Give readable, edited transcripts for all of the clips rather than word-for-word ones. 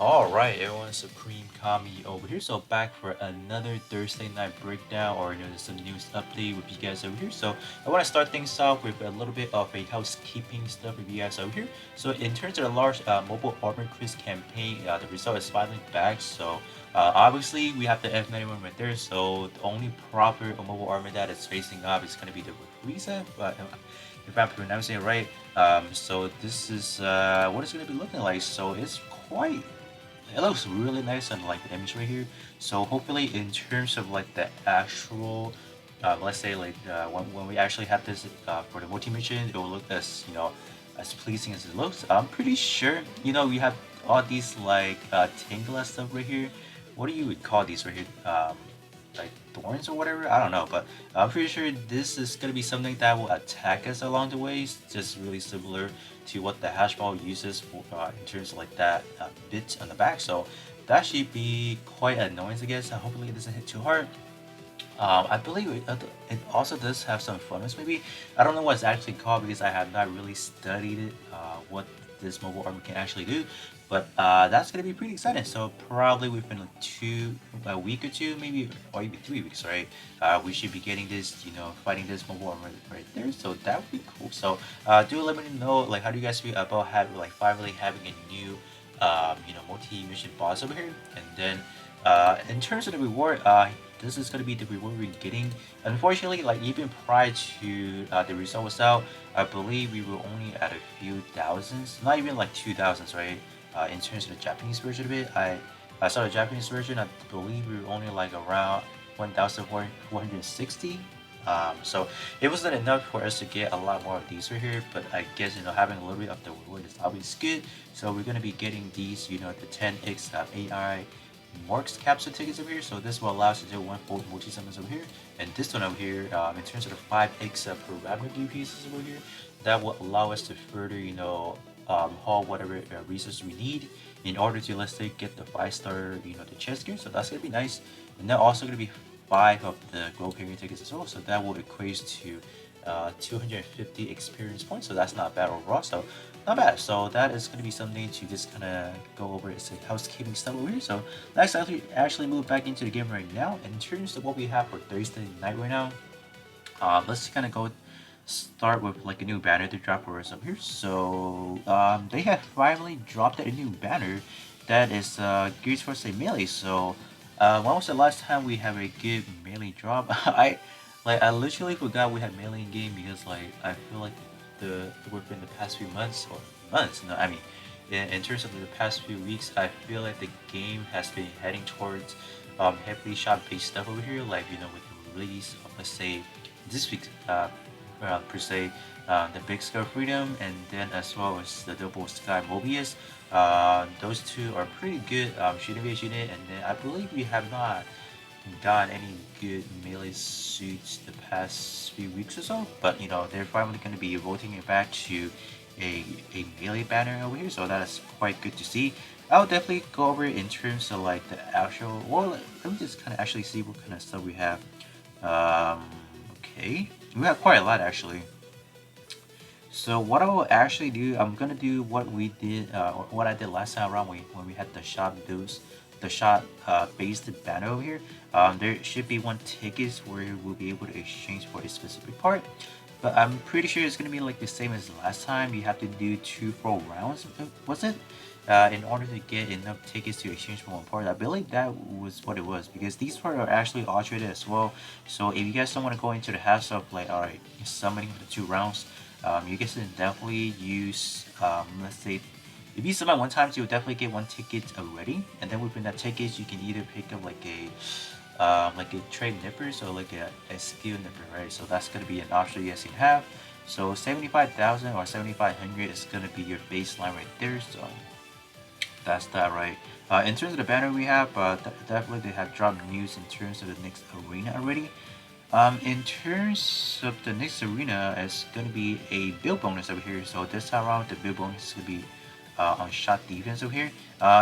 Alright, everyone, Supreme Kami over here. So back for another Thursday night breakdown or some news update with you guys over here. So I want to start things off with a little bit of a housekeeping stuff with you guys over here. So in terms of the large mobile armor quiz campaign, the result is finally back. So obviously we have the F91 right there. So the only proper mobile armor that is facing up is going to be the Risa, but if I'm pronouncing it right. So this is what it's going to be looking like. So it's quite it looks really nice on like the image right here. So hopefully in terms of like the actual let's say like when we actually have this for the multi mission, it will look as as pleasing as it looks. I'm pretty sure we have all these like Tingla stuff right here. What do you would call these right here? Like thorns or whatever. I don't know, but I'm pretty sure this is gonna be something that will attack us along the way. It's just really similar to what the hash ball uses for in terms of like that bit on the back. So that should be quite annoying, I guess. Hopefully it doesn't hit too hard. I believe it also does have some funnels. Maybe I don't know what it's actually called because I have not really studied it. What this mobile armor can actually do, but that's gonna be pretty exciting. So probably within like a week or two, maybe or even 3 weeks, right? We should be getting this, fighting this mobile armor right there. So that would be cool. So do let me know like how do you guys feel about having like finally having a new multi-mission boss over here, and then in terms of the reward, this is going to be the reward we're getting. Unfortunately, like even prior to the result was out, I believe we were only at a few thousands, not even like 2,000s, right? In terms of the Japanese version of it, I saw the Japanese version. I believe we were only like around 1,460. So it wasn't enough for us to get a lot more of these right here, but I guess having a little bit of the reward is always good. So we're gonna be getting these, the 10x AI Morks capsule tickets over here. So this will allow us to do one full multi summons over here, and this one over here, in terms of the 5x parameter gear pieces over here, that will allow us to further, haul whatever resources we need in order to, let's say, get the 5-star, the chest gear. So that's gonna be nice, and then also gonna be 5 of the gold payment tickets as well. So that will equate to 250 experience points. So that's not bad overall. So not bad. So that is going to be something to just kind of go over. It's like housekeeping stuff over here. So let's actually move back into the game right now. In terms of what we have for Thursday night right now, let's kind of go start with like a new banner to drop for us up here. So they have finally dropped a new banner that is geared towards a melee. So when was the last time we have a good melee drop? I literally forgot we had melee in game because like I feel like within the past few months or months, no, I mean in terms of the past few weeks, I feel like the game has been heading towards heavily shot based stuff over here, like with the release of, let's say, this week per se, the Big Sky Freedom, and then as well as the Double Sky Mobius. Those two are pretty good shooting based unit, and then I believe we have not gotten any good melee suits the past few weeks or so, but they're finally going to be rotating it back to a melee banner over here, so that is quite good to see. I'll definitely go over it in terms of like the actual, well, let me just kind of actually see what kind of stuff we have. Okay, we have quite a lot actually. So what I will actually do, I'm gonna do what we did, or what I did last time around when we had the shot boost, the shot based banner over here. There should be one ticket where we'll be able to exchange for a specific part, but I'm pretty sure it's gonna be like the same as last time. You have to do 2 full rounds, was it? In order to get enough tickets to exchange for one part. I believe that was what it was because these parts are actually automated as well. So if you guys don't want to go into the hassle of like, alright, summoning for the 2 rounds, you guys can definitely use, let's say, if you summon one time, you'll definitely get 1 ticket already, and then within that ticket, you can either pick up like a trade nipper, so like a skill nipper, right? So that's gonna be an option you guys can have. So 75,000 or 7,500 is gonna be your baseline right there. So that's that, right? In terms of the banner we have, definitely they have dropped news in terms of the next arena already. In terms of the next arena, it's going to be a build bonus over here. So this time around, the build bonus is going to be on shot defense over here.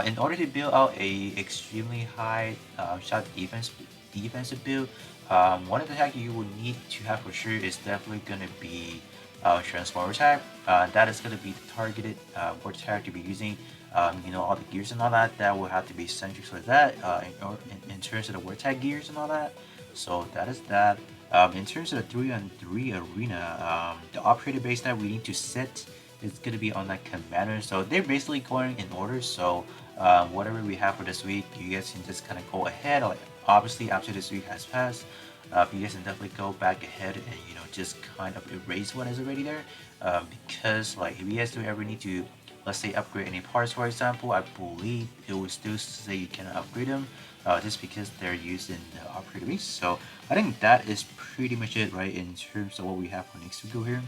In order to build out a extremely high shot defensive build, one of the tag you will need to have for sure is definitely going to be transformer tag. That is going to be the targeted word tag to be using You know, all the gears and all that, that will have to be centric for that, in terms of the Protag gears and all that. So that is that. In terms of the 3-on-3 arena, the operator base that we need to set is going to be on that commander. So they're basically going in order. So whatever we have for this week, you guys can just kind of go ahead. Like, obviously, after this week has passed, you guys can definitely go back ahead and, you know, just kind of erase what is already there. Because like if you guys do ever need to, let's say, upgrade any parts, for example, I believe it will still say you cannot upgrade them, just because they're used in the operator base. So I think that is pretty much it, right, in terms of what we have for next week over here.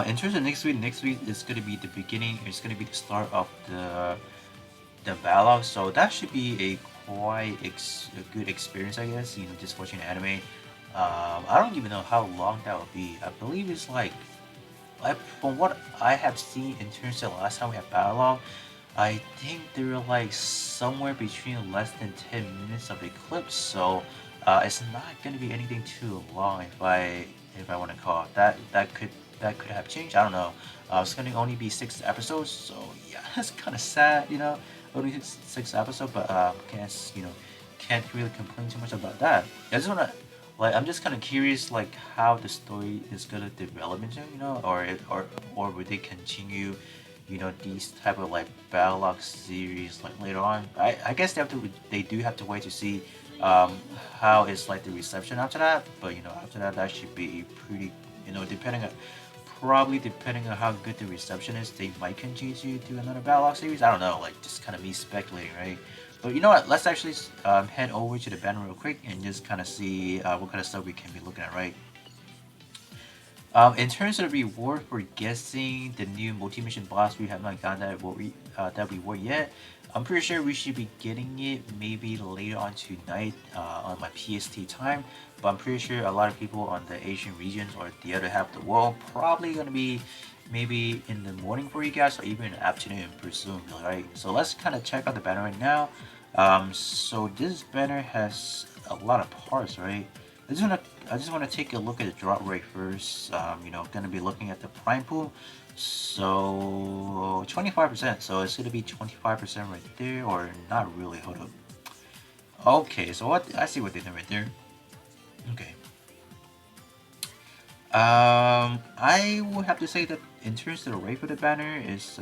In terms of next week is going to be the beginning. It's going to be the start of the battle. So that should be a quite a good experience, I guess. You know, just watching anime. I don't even know how long that will be. I believe it's like, from what I have seen in terms of last time we had battle, I think they were like somewhere between less than 10 minutes of a clip. So it's not going to be anything too long if I want to call it. That could have changed. I don't know. It's going to only be 6 episodes, so yeah, that's kind of sad, you know. Only six episodes, but can't really complain too much about that. I just wanna, like, I'm just kind of curious, like, how the story is gonna develop into, you know, or would they continue, you know, these type of like battle series like later on. I guess they do have to wait to see how is like the reception after that. But you know, after that, that should be pretty, you know, depending on how good the reception is, they might continue to do another battle series. I don't know, like, just kind of me speculating, right? But you know what? Let's actually head over to the banner real quick and just kind of see what kind of stuff we can be looking at, right? In terms of the reward for guessing the new multi-mission boss, we have not gotten that reward yet. I'm pretty sure we should be getting it maybe later on tonight on my PST time. But I'm pretty sure a lot of people on the Asian regions or the other half of the world probably gonna be maybe in the morning for you guys or even in the afternoon, presumably, right? So let's kind of check out the banner right now. So this banner has a lot of parts, right? I just wanna take a look at the drop rate first. You know, gonna be looking at the prime pool. So 25%. So it's gonna be 25% right there, or not really. Hold up. Okay, so what I see what they did right there. Okay. I would have to say that in terms of the rate for the banner is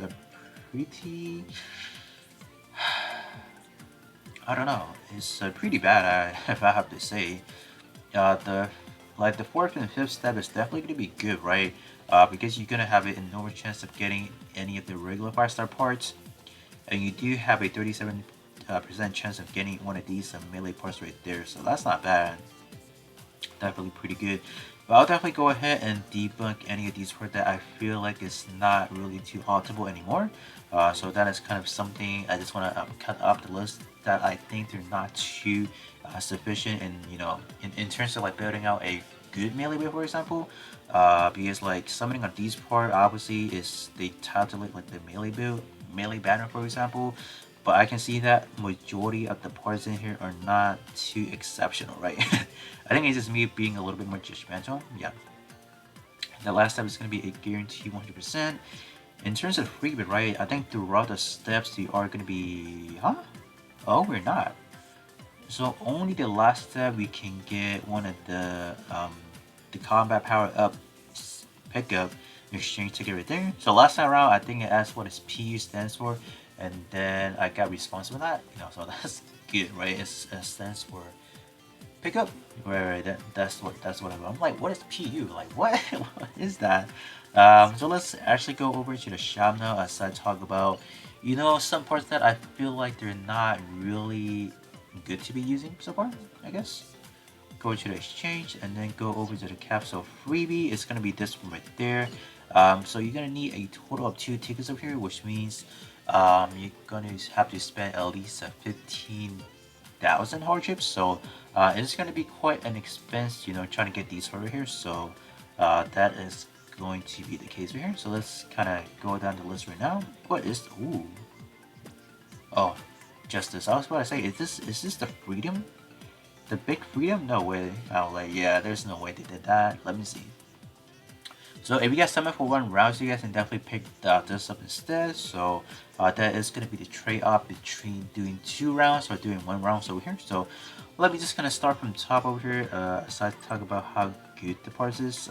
pretty. I don't know. It's pretty bad. If I have to say. The fourth and fifth step is definitely gonna be good, right? Because you're gonna have an enormous chance of getting any of the regular 5-star parts, and you do have a 37% chance of getting one of these melee parts right there. So that's not bad. Definitely pretty good. But I'll definitely go ahead and debunk any of these parts that I feel like is not really too optimal anymore. So that is kind of something I just want to cut up the list that I think they're not too sufficient in, you know, in terms of like building out a good melee build, for example. Because like summoning on these part obviously is they calculate like the melee banner, for example. But I can see that majority of the parts in here are not too exceptional, right? I think it's just me being a little bit more judgmental. Yeah. The last step is going to be a guarantee 100%. In terms of freebie, right? I think throughout the steps they are going to be... Huh? Oh, we're not. So only the last step we can get one of the combat power up pickup exchange ticket right there. So last time around, I think it asked what is PU stands for, and then I got response for that. You know, so that's good, right? It stands for pickup. Right. That's what I'm like. What is PU? Like what? What is that? So let's actually go over to the shop now as I talk about, you know, some parts that I feel like they're not really good to be using so far, I guess. Go to the exchange and then go over to the capsule freebie. It's gonna be this one right there. So you're gonna need a total of 2 tickets up here, which means you're gonna have to spend at least 15,000 hardships. So it's gonna be quite an expense, you know, trying to get these over here. So that is going to be the case right here. So let's kind of go down the list right now. What is ooh? Oh, justice. I was about to say, is this the freedom? The big freedom? No way. I'm like, yeah, there's no way they did that. Let me see. So if you guys summon for 1 round, so you guys can definitely pick this up instead. So that is going to be the trade-off between doing 2 rounds or doing 1 round over here. So let me just kind of start from top over here. Aside to talk about how good the parts is.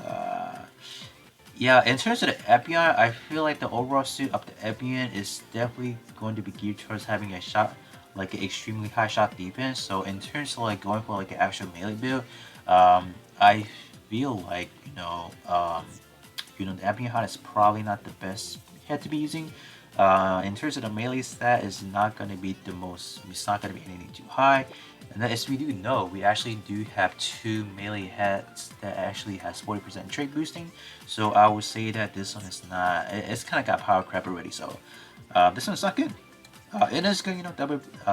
Yeah, in terms of the Epion, I feel like the overall suit of the Epion is definitely going to be geared towards having a shot, like an extremely high shot defense. So in terms of like going for like an actual melee build, I feel like the Epion Hunt is probably not the best head to be using. In terms of the melee stat, is not going to be the most. It's not going to be anything too high. And then, as we do know, we actually do have 2 melee heads that actually has 40% trait boosting. So I would say that this one is not. It's kind of got power crap already. So this one's not good. It is good,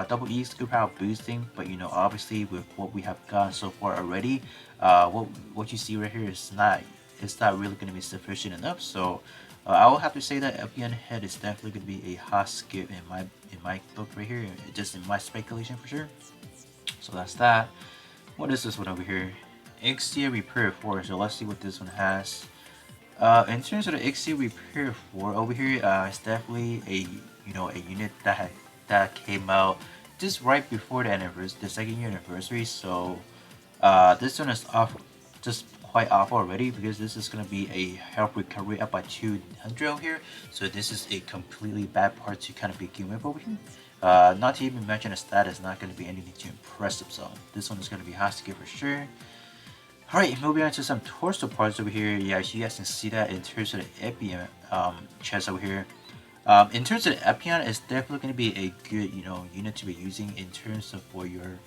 double E skill power boosting, but obviously with what we have gotten so far already, what you see right here is not, it's not really going to be sufficient enough. So I will have to say that Epion head is definitely going to be a hot skip in my book right here, just in my speculation for sure. So that's that. What is this one over here? Exterior Repair 4. So let's see what this one has. In terms of the Exterior Repair 4 over here, it's definitely a unit that came out just right before the second year anniversary. So this one is off, just quite off already, because this is gonna be a health recovery up by 200 over here. So this is a completely bad part to kind of begin with over here. Not to even mention the stat is not going to be anything too impressive, so this one is going to be hard to get for sure. Alright, moving on to some torso parts over here. Yeah, you guys can see that in terms of the Epion chest over here. In terms of the Epion, it's definitely going to be a good unit to be using in terms of for your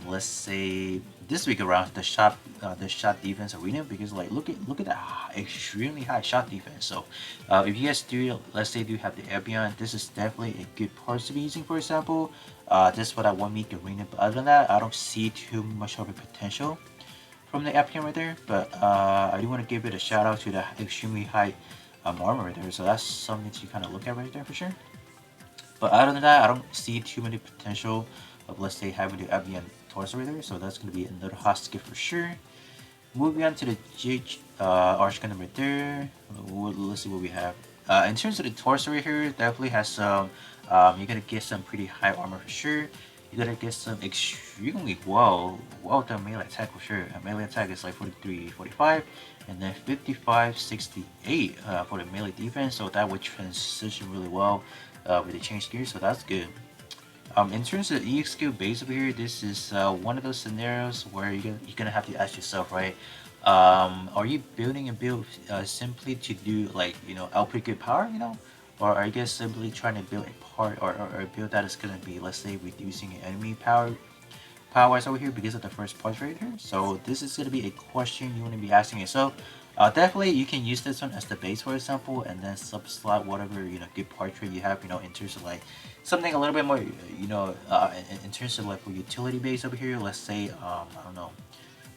let's say this week around the shot defense arena, because like look at that extremely high shot defense. So if you guys do, let's say, do have the Epion, this is definitely a good part to be using. For example, this for that 1 week arena, but other than that, I don't see too much of a potential from the Epion right there. But I do want to give it a shout out to the extremely high armor right there, so that's something to kind of look at right there for sure. But other than that, I don't see too many potential of, let's say, having the Avian torso right there. So that's going to be another hot skip for sure. Moving on to the GH Arch Gunner right there. Let's see what we have. In terms of the torso right here, definitely has some. You're gonna get some pretty high armor for sure. You're gonna get some extremely well done melee attack for sure. Melee attack is like 43, 45, and then 55, 68 for the melee defense. So that would transition really well with the change gear. So that's good. In terms of EX skill base over here, this is one of those scenarios where you're gonna have to ask yourself, right? Are you building a build simply to do like output good power, or are you guys simply trying to build a part or a build that is gonna be, let's say, reducing enemy power wise over here because of the first part right here? So this is gonna be a question you want to be asking yourself. Definitely, you can use this one as the base, for example, and then sub slot whatever good part trade you have, in terms of like something a little bit more, in terms of like for utility base over here. Let's say, I don't know,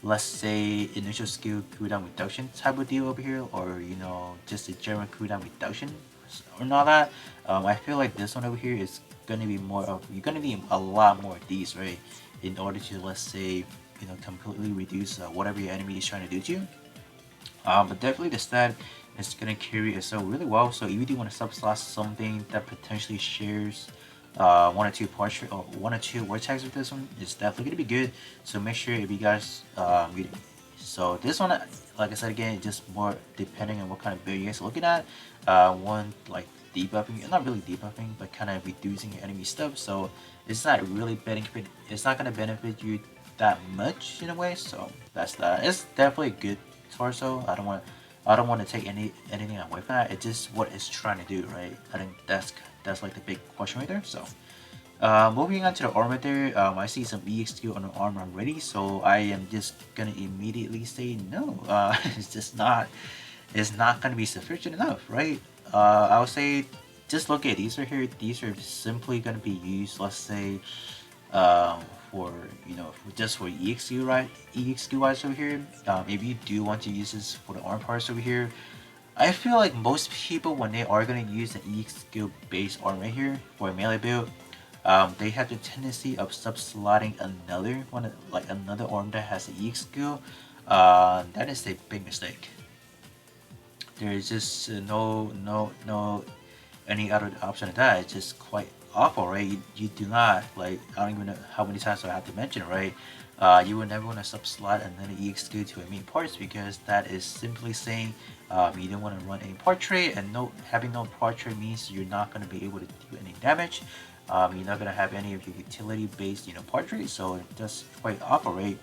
let's say initial skill cooldown reduction type of deal over here, or just a general cooldown reduction or not that. I feel like this one over here is gonna be more of, you're gonna need a lot more of these, right, in order to, let's say, completely reduce whatever your enemy is trying to do to you. But definitely the stat is gonna carry itself really well. So if you do want to subslot something that potentially shares one or two parts or one or two vortex with this one, it's definitely gonna be good. So make sure if you guys so this one, like I said again, just more depending on what kind of build you guys are looking at. One like debuffing, not really debuffing, but kind of reducing your enemy stuff. So it's not really benefit. It's not gonna benefit you that much in a way. So that's that. It's definitely a good torso. I don't want to take anything away from that. It's just what it's trying to do, right? I think that's like the big question right there. So moving on to the armor there, I see some EXQ on the armor already, so I am just gonna immediately say no. It's not gonna be sufficient enough, right? I would say just look at these right here. These are simply gonna be used, let's say, um, for just for EXQ, right? EXQ wise over here. If you do want to use this for the arm parts over here, I feel like most people, when they are gonna use an EXQ based arm right here for a melee build, they have the tendency of sub-slotting another one, like another arm that has an EX skill. That is a big mistake. There is just no any other option of that. It's just quite awful, right? You do not like. I don't even know how many times I have to mention, right? You would never want to sub slot and then EXQ to a main parts because that is simply saying you don't want to run a portrait, and no having no portrait means you're not going to be able to do any damage. You're not going to have any of your utility based portrait, so it does quite operate.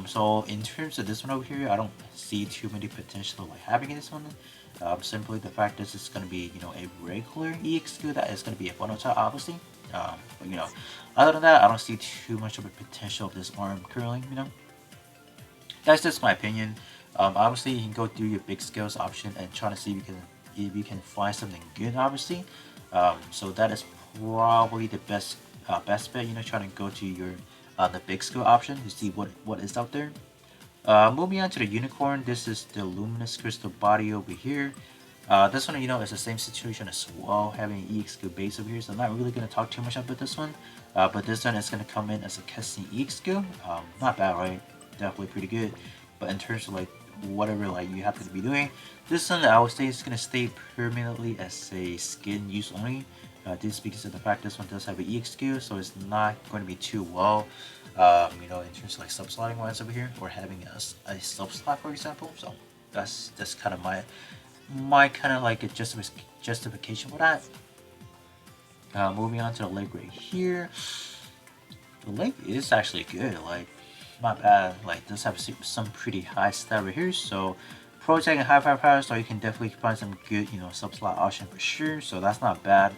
So in terms of this one over here, I don't see too many potential like having this one. Simply the fact that it's going to be a regular EXQ that is going to be a Protag obviously. But other than that, I don't see too much of a potential of this arm currently. That's just my opinion. Obviously, you can go through your big scales option and try to see if you can find something good. Obviously, so that is probably the best bet. Trying to go to your the big scale option to see what is out there. Moving on to the unicorn, this is the luminous crystal body over here. This one, is the same situation as well, having an EXQ base over here, so I'm not really going to talk too much about this one. But this one is going to come in as a custom EXQ. Not bad, right? Definitely pretty good. But in terms of like whatever like you happen to be doing, this one I would say is going to stay permanently as a skin use only. This because of the fact this one does have an EXQ, so it's not going to be too well. In terms of like sub-slotting wise over here, or having a sub-slot for example. So that's kind of my kind of like a justification for that. Moving on to the leg right here. The leg is actually good, like not bad. Like does have some pretty high stat right here. So Protag and high firepower, so you can definitely find some good sub-slot option for sure. So that's not bad.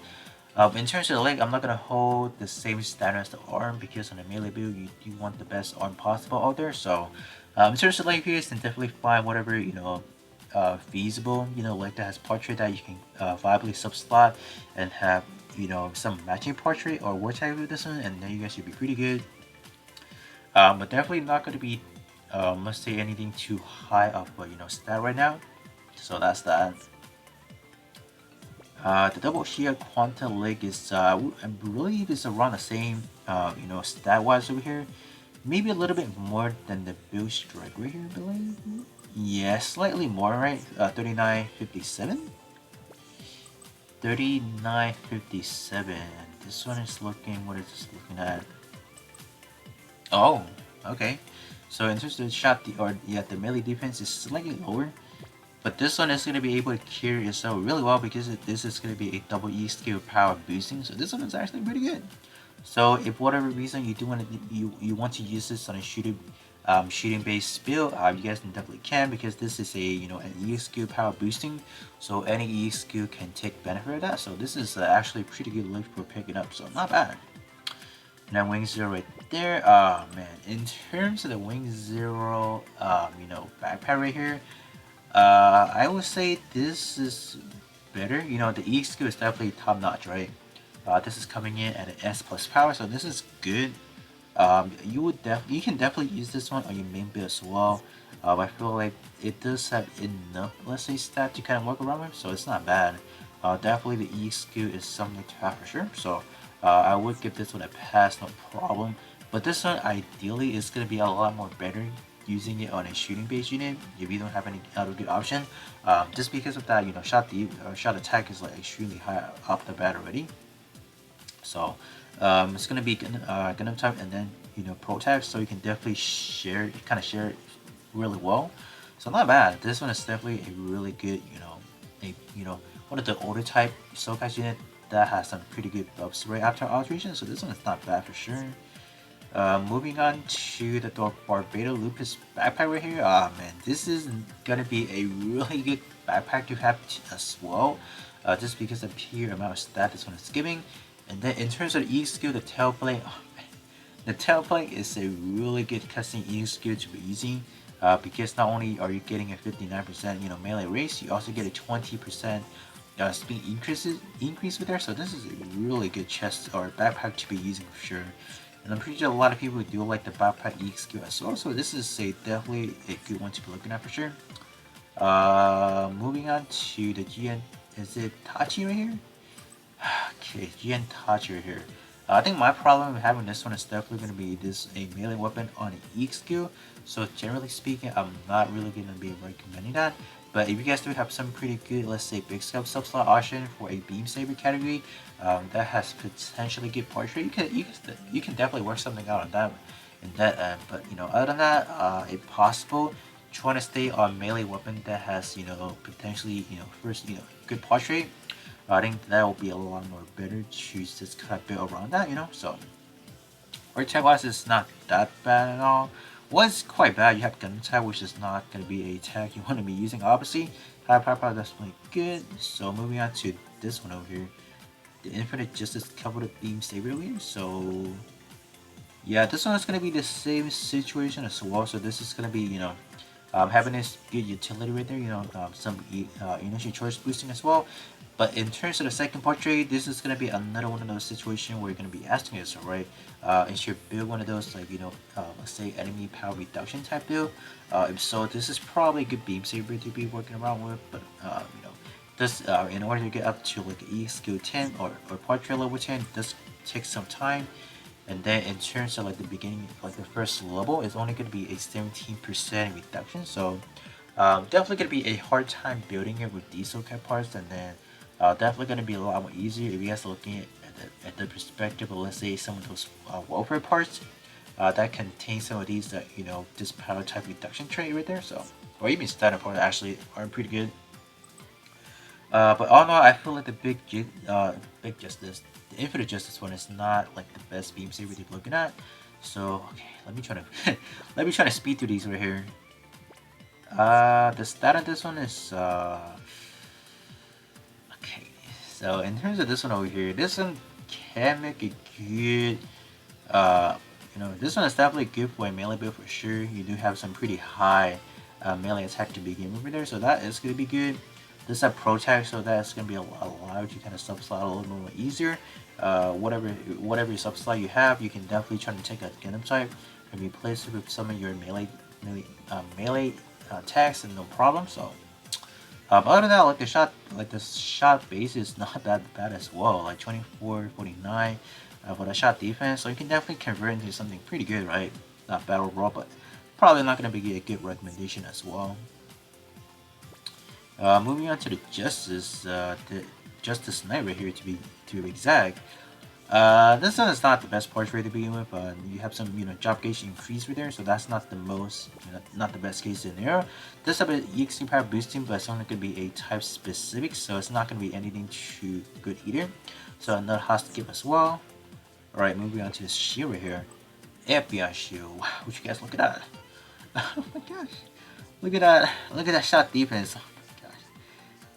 In terms of the leg, I'm not gonna hold the same standard as the arm because on a melee build, you want the best arm possible out there. So, in terms of leg here, you can definitely find whatever feasible leg that has portrait that you can viably subslot and have some matching portrait or war tag with this one, and then you guys should be pretty good. But definitely not gonna be let's say anything too high of a stat right now. So that's that. The double shield quantum leg is I believe it's around the same stat wise over here. Maybe a little bit more than the build strike right here, I believe. Yeah, slightly more, right? 3957. 3957. This one is looking. What is this looking at? Oh, okay. So in terms of the shot, the melee defense is slightly lower. But this one is going to be able to carry itself really well because this is going to be a double E skill power boosting. So this one is actually pretty good. So if whatever reason you do want to you want to use this on a shooting based build, you guys definitely can because this is a an E skill power boosting. So any E skill can take benefit of that. So this is actually pretty good lift for picking up. So not bad. And then wing zero right there. Man, in terms of the wing zero, backpack right here. I would say this is better. The EXQ is definitely top notch, right? This is coming in at an S plus power, so this is good. You can definitely use this one on your main build as well. I feel like it does have enough, let's say, stat to kind of work around with, so it's not bad. Definitely the EXQ is something to have for sure. So I would give this one a pass, no problem. But this one ideally is gonna be a lot more better using it on a shooting based unit if you don't have any other good option, just because of that shot attack is like extremely high off the bat already. So it's gonna be Gundam type and then Protag, so you can definitely share it really well. So not bad. This one is definitely a really good one of the older type Sokai unit that has some pretty good buffs right after alteration. So this one is not bad for sure. Moving on to the Barbados Lupus backpack right here. Man, this is gonna be a really good backpack to have as well, just because of the pure amount of stat this one is giving. And then in terms of the E skill, the tailplate, oh man, the tailplate is a really good custom E skill to be using, because not only are you getting a 59% melee race, you also get a 20% speed increase with there. So this is a really good chest or backpack to be using for sure. And I'm pretty sure a lot of people do like the backpack EXQ as well, so this is definitely a good one to be looking at for sure. Moving on to the GN, is it Tachi right here? Okay, GN Tachi right here. I think my problem with having this one is definitely going to be a melee weapon on an EXQ. So generally speaking, I'm not really going to be recommending that. But if you guys do have some pretty good, let's say, big sub slot option for a beam saber category, that has potentially good portrait, you can definitely work something out on that in that end. But other than that, if possible, trying to stay on melee weapon that has potentially first good portrait. I think that will be a lot more better to just kind of build around that, So, or tech wise, it's not that bad at all. What's quite bad, you have gun type, which is not going to be a tech you want to be using, obviously. High power that's really good. So, moving on to this one over here. The Infinite Justice covered a beam saber over here. So, yeah, this one is going to be the same situation as well. So, this is going to be, having this good utility right there, some initial charge boosting as well. But in terms of the second portrait, this is gonna be another one of those situations where you're gonna be asking yourself, right? Is your build one of those like let's say enemy power reduction type build? If so, this is probably a good beam saber to be working around with. But this in order to get up to like E skill 10 or portrait level 10, this takes some time. And then in terms of like the beginning, like the first level, is only going to be a 17% reduction. So definitely going to be a hard time building it with diesel cap parts. And then definitely going to be a lot more easier if you guys are looking at the perspective of, let's say, some of those welfare parts that contain some of these that this power type reduction trait right there. So, or even standard parts actually are pretty good. But all in all, I feel like the big justice, the infinite justice one is not like the best beam saber to be looking at. So okay, let me try to let me try to speed through these right here. The stat on this one is okay. So in terms of this one over here, this one can make a good this one is definitely good for a melee build for sure. You do have some pretty high melee attack to begin over there, so that is gonna be good. This is a Protag, so that's gonna be allow you to kind of sub slot a little more easier. Whatever sub slot you have, you can definitely try to take a Gundam type and replace it with some of your melee attacks and no problem. So other than that, like the shot base is not that bad as well, like 24-49 for the shot defense. So you can definitely convert into something pretty good, right? Not bad overall, but probably not gonna be a good recommendation as well. Moving on to the Justice Knight right here to be exact. This one is not the best portrait to begin with. You have some job gauge increase right there, so that's not the most not the best case scenario. This have an EXP power boosting, but it's only gonna be a type specific, so it's not gonna be anything too good either. So another has to give as well. Alright, moving on to this shield right here. FBI shield. Wow, would you guys look at that? Oh my gosh. Look at that. Look at that shot defense.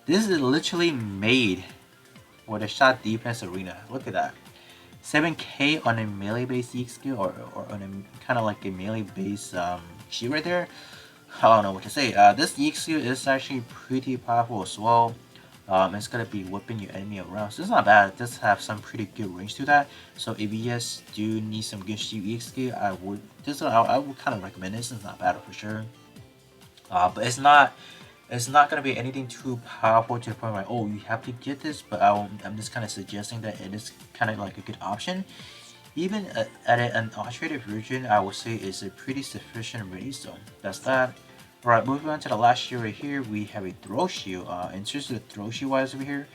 This is literally made for the shot defense arena. Look at that. 7k on a melee based EX skill or on a kind of like a melee based shield right there. I don't know what to say. This EX skill is actually pretty powerful as well. It's gonna be whipping your enemy around. So it's not bad. It does have some pretty good range to that. So if you guys do need some good shield EX skill, I would kind of recommend this. It's not bad for sure. But it's not gonna be anything too powerful to the point where oh you have to get this. But I'm just kind of suggesting that it is kind of like a good option. Even at an alternative version, I would say is a pretty sufficient already. So that's that. Alright, moving on to the last shield right here, we have a throw shield. In terms of the throw shield wise over here,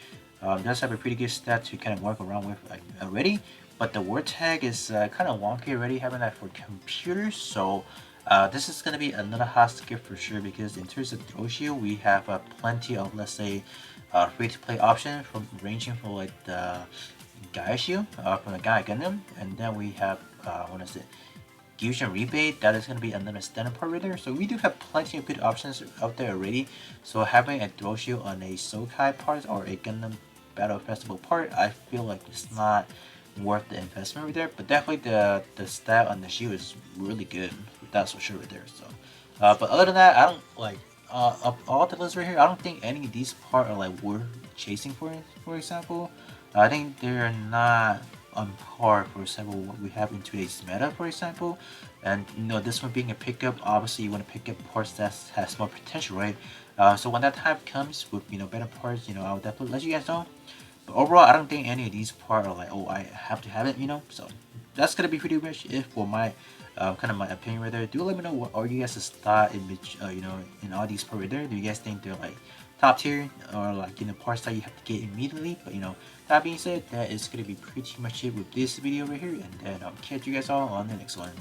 does have a pretty good stat to kind of work around with already. But the word tag is kind of wonky already, having that for computers. So this is going to be another hot skip for sure, because in terms of throw shield, we have plenty of, let's say, free-to-play options from ranging from like the Gaia shield from the Gaia Gundam, and then we have what is it? Fusion rebate, that is going to be another standard part right there. So we do have plenty of good options out there already. So having a throw shield on a Sokai part or a Gundam Battle Festival part, I feel like it's not worth the investment right there. But definitely the stat on the shield is really good. That's for sure right there. So, but other than that, I don't like of all the lists right here. I don't think any of these parts are like worth chasing for. For example, I think they're not on par for several what we have in today's meta, for example. And this one being a pickup, obviously you want to pick up parts that has more potential, right? So when that time comes with better parts, I'll definitely let you guys know. But overall, I don't think any of these parts are like, oh, I have to have it, So that's gonna be pretty much it for my kind of my opinion right there. Do let me know what are you guys' thought in which in all these parts right there. Do you guys think they're like top tier or like parts that you have to get immediately? But that being said, that is gonna be pretty much it with this video right here, and then I'll catch you guys all on the next one.